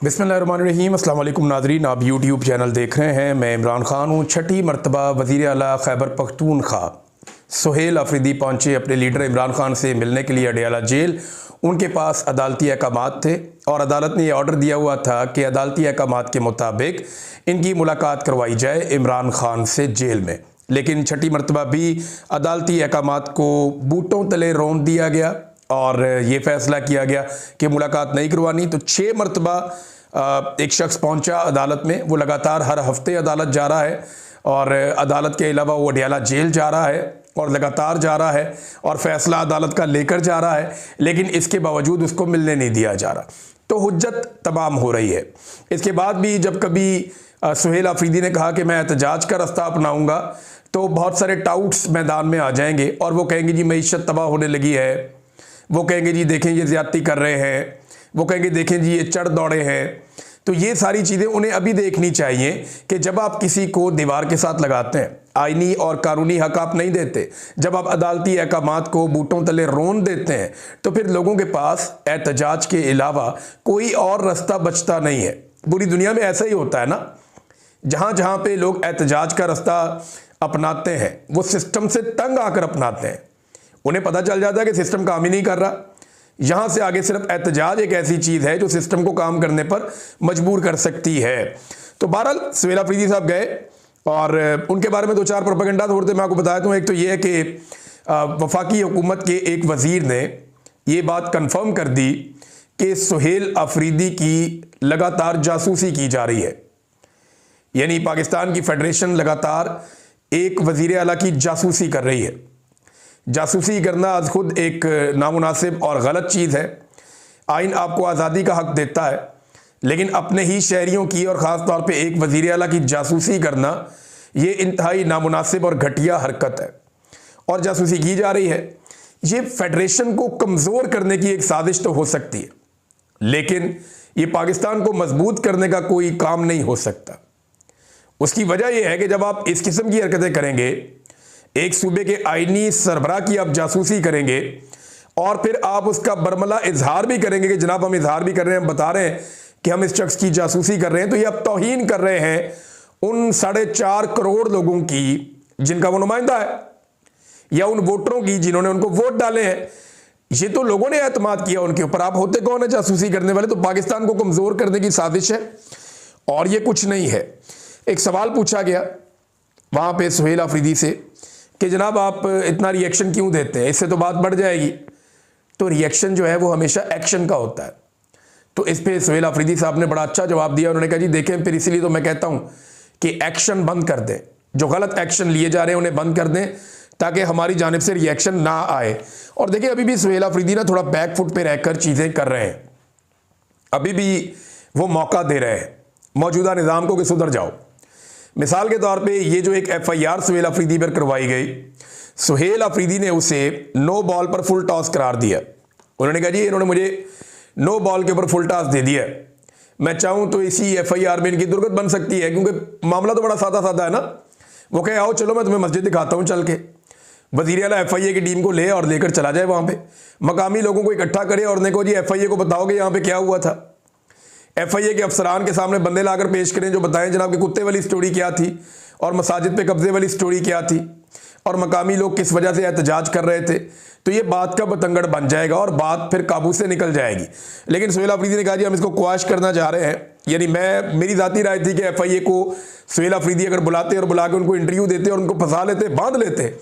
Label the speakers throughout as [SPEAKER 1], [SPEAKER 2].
[SPEAKER 1] बिस्मिल्लाहिर्रहमानिर्रहीम। अस्सलाम वालेकुम नाज़रीन, आप यूट्यूब चैनल देख रहे हैं। मैं इमरान खान हूँ। छठी मरतबा वज़ीर आला खैबर पख्तूनख्वा सुहेल अफरीदी पहुँचे अपने लीडर इमरान खान से मिलने के लिए अडयाला जेल। उनके पास अदालती अहकामात थे और अदालत ने यह ऑर्डर दिया हुआ था कि अदालती अहकामात के मुताबिक इनकी मुलाकात करवाई जाए इमरान खान से जेल में। लेकिन छठी मरतबा भी अदालती अहकामात को बूटों तले रौंद दिया गया और ये फैसला किया गया कि मुलाकात नहीं करवानी। तो 6 मरतबा एक शख्स पहुंचा अदालत में। वो लगातार हर हफ्ते अदालत जा रहा है और अदालत के अलावा वो अडयाला जेल जा रहा है और लगातार जा रहा है और फैसला अदालत का लेकर जा रहा है, लेकिन इसके बावजूद उसको मिलने नहीं दिया जा रहा। तो हुज्जत तमाम हो रही है। इसके बाद भी जब कभी सुहेल अफरीदी ने कहा कि मैं एहतजाज का रास्ता अपनाऊंगा, तो बहुत सारे टाउट्स मैदान में आ जाएंगे और वो कहेंगे जी मईशत तबाह होने लगी है, वो कहेंगे जी देखें ये ज़्यादती कर रहे हैं, वो कहेंगे देखें जी ये चढ़ दौड़े हैं। तो ये सारी चीज़ें उन्हें अभी देखनी चाहिए कि जब आप किसी को दीवार के साथ लगाते हैं, आईनी और कानूनी हक आप नहीं देते, जब आप अदालती अहकामात को बूटों तले रौंद देते हैं, तो फिर लोगों के पास एहतजाज के अलावा कोई और रास्ता बचता नहीं है। पूरी दुनिया में ऐसा ही होता है ना, जहाँ जहाँ पे लोग एहतजाज का रास्ता अपनाते हैं वो सिस्टम से तंग आकर अपनाते हैं। उन्हें पता चल जाता है कि सिस्टम काम ही नहीं कर रहा। यहाँ से आगे सिर्फ एहतजाज एक ऐसी चीज़ है जो सिस्टम को काम करने पर मजबूर कर सकती है। तो बहरहाल सुहेल अफरीदी साहब गए और उनके बारे में 2-4 प्रोपेगेंडा थोड़े थे, मैं आपको बताया दूँ। एक तो ये है कि वफाकी हुकूमत के एक वज़ीर ने ये बात कन्फर्म कर दी कि सुहेल अफरीदी की लगातार जासूसी की जा रही है। यानी पाकिस्तान की फेडरेशन लगातार एक वज़ीर आला की जासूसी कर रही है। जासूसी करना आज खुद एक नामुनासिब और गलत चीज़ है। आइन आपको आज़ादी का हक देता है, लेकिन अपने ही शहरियों की और ख़ास तौर पे एक वज़ीर आला की जासूसी करना ये इंतहाई नामुनासिब और घटिया हरकत है और जासूसी की जा रही है। ये फेडरेशन को कमज़ोर करने की एक साजिश तो हो सकती है, लेकिन ये पाकिस्तान को मजबूत करने का कोई काम नहीं हो सकता। उसकी वजह यह है कि जब आप इस किस्म की हरकतें करेंगे, एक सूबे के आईनी सरबराह की आप जासूसी करेंगे और फिर आप उसका बरमला इजहार भी करेंगे कि जनाब हम इजहार भी कर रहे हैं, हम बता रहे हैं कि हम इस शख्स की जासूसी कर रहे हैं, तो ये आप तौहीन कर रहे हैं उन 4.5 करोड़ लोगों की जिनका वो नुमाइंदा है, या उन वोटरों की जिन्होंने उनको वोट डाले हैं। ये तो लोगों ने एतमाद किया उनके ऊपर। आप होते कौन है जासूसी करने वाले? तो पाकिस्तान को कमज़ोर करने की साजिश है और ये कुछ नहीं है। एक सवाल पूछा गया वहाँ पे सुहेल अफरीदी से कि जनाब आप इतना रिएक्शन क्यों देते हैं, इससे तो बात बढ़ जाएगी। तो रिएक्शन जो है वो हमेशा एक्शन का होता है। तो इस पे सुहेल अफरीदी साहब ने बड़ा अच्छा जवाब दिया। उन्होंने कहा जी देखें, फिर इसीलिए तो मैं कहता हूँ कि एक्शन बंद कर दें, जो गलत एक्शन लिए जा रहे हैं उन्हें बंद कर दें ताकि हमारी जानिब से रिएक्शन ना आए। और देखिए अभी भी सुहेल अफरीदी ना थोड़ा बैक फुट पर रहकर चीज़ें कर रहे हैं। अभी भी वो मौका दे रहे हैं मौजूदा निज़ाम को कि सुधर जाओ। मिसाल के तौर पे ये जो एक FIR सुहेल अफरीदी पर करवाई गई, सुहेल अफरीदी ने उसे नो बॉल पर फुल टॉस करार दिया। उन्होंने कहा जी इन्होंने मुझे नो बॉल के ऊपर फुल टॉस दे दिया, मैं चाहूँ तो इसी FIR में इनकी दुर्गत बन सकती है, क्योंकि मामला तो बड़ा सादा सादा है ना। वो कहे आओ चलो मैं तुम्हें मस्जिद दिखाता हूँ चल के। वज़ीर आला FIA की टीम को ले और लेकर चला जाए वहाँ पर, मकामी लोगों को इकट्ठा करे और देखो जी FIA को बताओगे यहाँ पर क्या हुआ था। FIA के अफसरान के सामने बंदे लाकर पेश करें जो बताएं जनाब कि कुत्ते वाली स्टोरी क्या थी और मसाजिद पे कब्जे वाली स्टोरी क्या थी और मकामी लोग किस वजह से एहतजाज कर रहे थे। तो ये बात का बतंगड़ बन जाएगा और बात फिर काबू से निकल जाएगी। लेकिन सुहेल अफरीदी ने कहा जी हम इसको क्वाश करना चाह रहे हैं। यानी मेरी ज़ाती राय थी कि FIA को सुहेल अफरीदी अगर बुलाते और बुला के उनको इंटरव्यू देते और उनको फंसा लेते, बांध लेते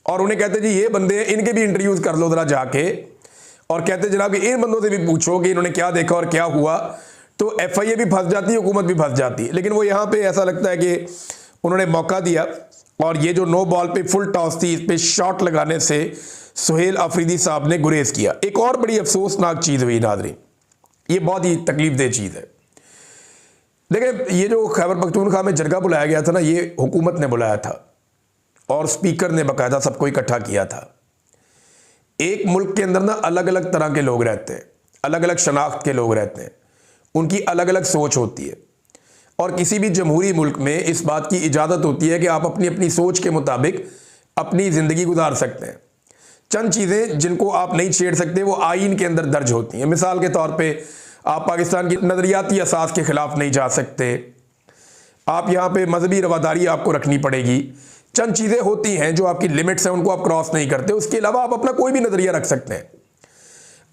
[SPEAKER 1] और उन्हें कहते जी ये बंदे इनके भी इंटरव्यूज़ कर लो ज़रा जाके, और कहते जनाब कि इन बंदों से भी पूछो कि इन्होंने क्या देखा और क्या हुआ, तो FIA भी फंस जाती है, हुकूमत भी फंस जाती है। लेकिन वो यहाँ पे ऐसा लगता है कि उन्होंने मौका दिया और ये जो नो बॉल पे फुल टॉस थी, इस पे शॉट लगाने से सुहेल अफरीदी साहब ने गुरेज किया। एक और बड़ी अफसोसनाक चीज़ हुई नाज़रीन, ये बहुत ही तकलीफदेह चीज़ है। देखिए ये जो खैबर पख्तूनख्वा में जरगा बुलाया गया था ना, ये हुकूमत ने बुलाया था और स्पीकर ने बाकायदा सबको इकट्ठा किया था। एक मुल्क के अंदर ना अलग अलग तरह के लोग रहते हैं, अलग अलग शनाख्त के लोग रहते हैं, उनकी अलग अलग सोच होती है और किसी भी जमहूरी मुल्क में इस बात की इजाज़त होती है कि आप अपनी अपनी सोच के मुताबिक अपनी ज़िंदगी गुजार सकते हैं। चंद चीज़ें जिनको आप नहीं छेड़ सकते वो आइन के अंदर दर्ज होती हैं। मिसाल के तौर पे आप पाकिस्तान की नज़रियाती असास के ख़िलाफ़ नहीं जा सकते। आप यहाँ पे मजहबी रवादारी आपको रखनी पड़ेगी। चंद चीज़ें होती हैं जो आपकी लिमिट्स हैं, उनको आप क्रॉस नहीं करते। उसके अलावा आप अपना कोई भी नज़रिया रख सकते हैं।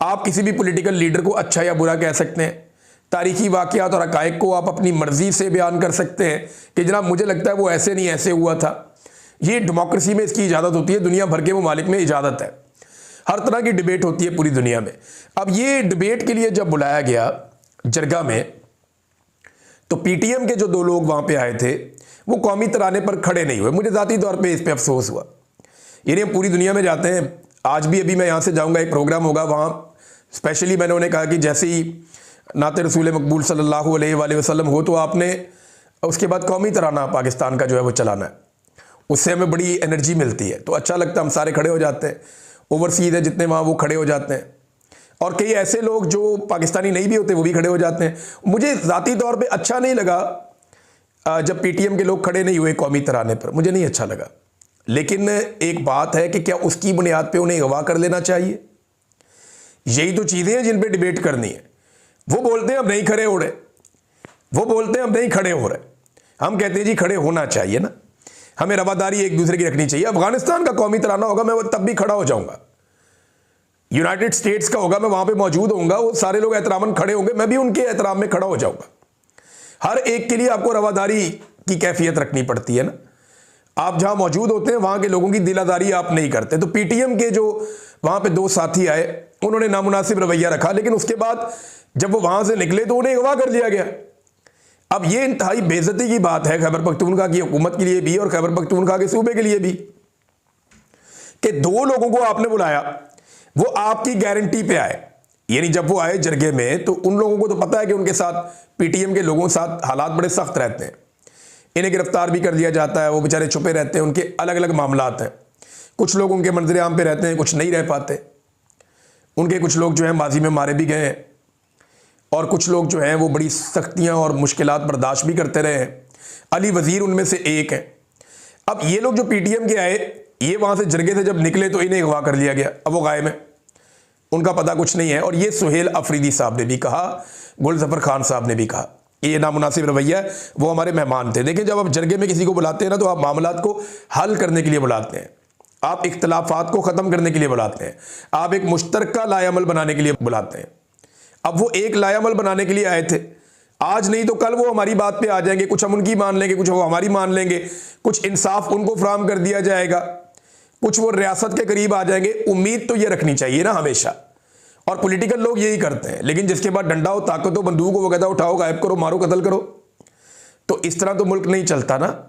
[SPEAKER 1] आप किसी भी पॉलिटिकल लीडर को अच्छा या बुरा कह सकते हैं। तारीखी वाक़यात और हक़ाइक़ को आप अपनी मर्ज़ी से बयान कर सकते हैं कि जनाब मुझे लगता है वो ऐसे नहीं ऐसे हुआ था। ये डेमोक्रेसी में इसकी इजाज़त होती है, दुनिया भर के ममालिक में इजाज़त है। हर तरह की डिबेट होती है पूरी दुनिया में। अब ये डिबेट के लिए जब बुलाया गया जरगा में, तो पीटीएम के जो 2 लोग वहाँ पे आए थे वो कौमी तराने पर खड़े नहीं हुए। मुझे ज़ाती तौर पे इस पे अफसोस हुआ। यानी हम पूरी दुनिया में जाते हैं, आज भी अभी मैं यहाँ से जाऊँगा, एक प्रोग्राम होगा वहाँ, स्पेशली मैंने उन्हें कहा कि जैसे ही नाते रसूल मकबूल सल्लल्लाहु अलैहि वसल्लम हो तो आपने उसके बाद कौमी तराना पाकिस्तान का जो है वो चलाना है। उससे हमें बड़ी एनर्जी मिलती है, तो अच्छा लगता है, हम सारे खड़े हो जाते हैं। ओवरसीज़ है जितने वहाँ वो खड़े हो जाते हैं, और कई ऐसे लोग जो पाकिस्तानी नहीं भी होते वो भी खड़े हो जाते हैं। मुझे ज़ाती तौर पे अच्छा नहीं लगा जब पीटीएम के लोग खड़े नहीं हुए कौमी तराने पर, मुझे नहीं अच्छा लगा। लेकिन एक बात है कि क्या उसकी बुनियाद पे उन्हें अगवा कर लेना चाहिए? यही तो चीज़ें हैं जिन पे डिबेट करनी है। वो बोलते हैं हम नहीं खड़े हो रहे, वो बोलते हैं हम नहीं खड़े हो रहे, हम कहते हैं जी खड़े होना चाहिए ना, हमें रवादारी एक दूसरे की रखनी चाहिए। अफगानिस्तान का कौमी तराना होगा, मैं वो तब भी खड़ा हो जाऊंगा। यूनाइटेड स्टेट्स का होगा, मैं वहां पे मौजूद होऊंगा, वो सारे लोग एहतरामन खड़े होंगे, मैं भी उनके एहतराम में खड़ा हो जाऊंगा। हर एक के लिए आपको रवादारी की कैफियत रखनी पड़ती है ना। आप जहां मौजूद होते हैं वहां के लोगों की दिलादारी आप नहीं करते। तो पीटीएम के जो वहां पे 2 साथी आए, उन्होंने नामुनासिब रवैया रखा, लेकिन उसके बाद जब वो वहां से निकले तो उन्हें अगवा कर लिया गया। अब ये इंतहाई बेइज्जती की बात है खैबर पख्तूनख्वा की हुकूमत के लिए भी और खैबर पख्तूनख्वा के सूबे के लिए भी, कि 2 लोगों को आपने बुलाया, वो आपकी गारंटी पे आए। यानी जब वो आए जरगे में तो उन लोगों को तो पता है कि उनके साथ पीटीएम के लोगों के साथ हालात बड़े सख्त रहते हैं, इन्हें गिरफ्तार भी कर दिया जाता है, वो बेचारे छुपे रहते हैं, उनके अलग अलग मामलात हैं। कुछ लोग उनके मंजर आम पे रहते हैं, कुछ नहीं रह पाते। उनके कुछ लोग जो हैं माजी में मारे भी गए हैं, और कुछ लोग जो हैं वो बड़ी सख्तियां और मुश्किलात बर्दाश्त भी करते रहे हैं। अली वज़ीर उनमें से एक है। अब ये लोग जो पीटीएम के आए, ये वहाँ से जरगे से जब निकले तो इन्हें अगवा कर लिया गया। अब वो गायब है, उनका पता कुछ नहीं है। और ये सुहेल अफरीदी साहब ने भी कहा, गुलज़फ़र खान साहब ने भी कहा, ये नामुनासिब रवैया है, वो हमारे मेहमान थे। देखिए, जब आप जरगे में किसी को बुलाते हैं ना, तो आप मामलात को हल करने के लिए बुलाते हैं, आप इख्तलाफात को ख़त्म करने के लिए बुलाते हैं, आप एक मुश्तरका लाएअमल बनाने के लिए बुलाते हैं। अब वो एक लाएअमल बनाने के लिए आए थे, आज नहीं तो कल वो हमारी बात पे आ जाएंगे, कुछ हम उनकी मान लेंगे, कुछ वो हमारी मान लेंगे, कुछ इंसाफ उनको फराहम कर दिया जाएगा, कुछ वो रियासत के करीब आ जाएंगे। उम्मीद तो ये रखनी चाहिए ना हमेशा, और पॉलिटिकल लोग यही करते हैं। लेकिन जिसके पास डंडा हो, ताकत हो, बंदूक हो, वो कहता है उठाओ, गायब करो, मारो, कत्ल करो। तो इस तरह तो मुल्क नहीं चलता ना।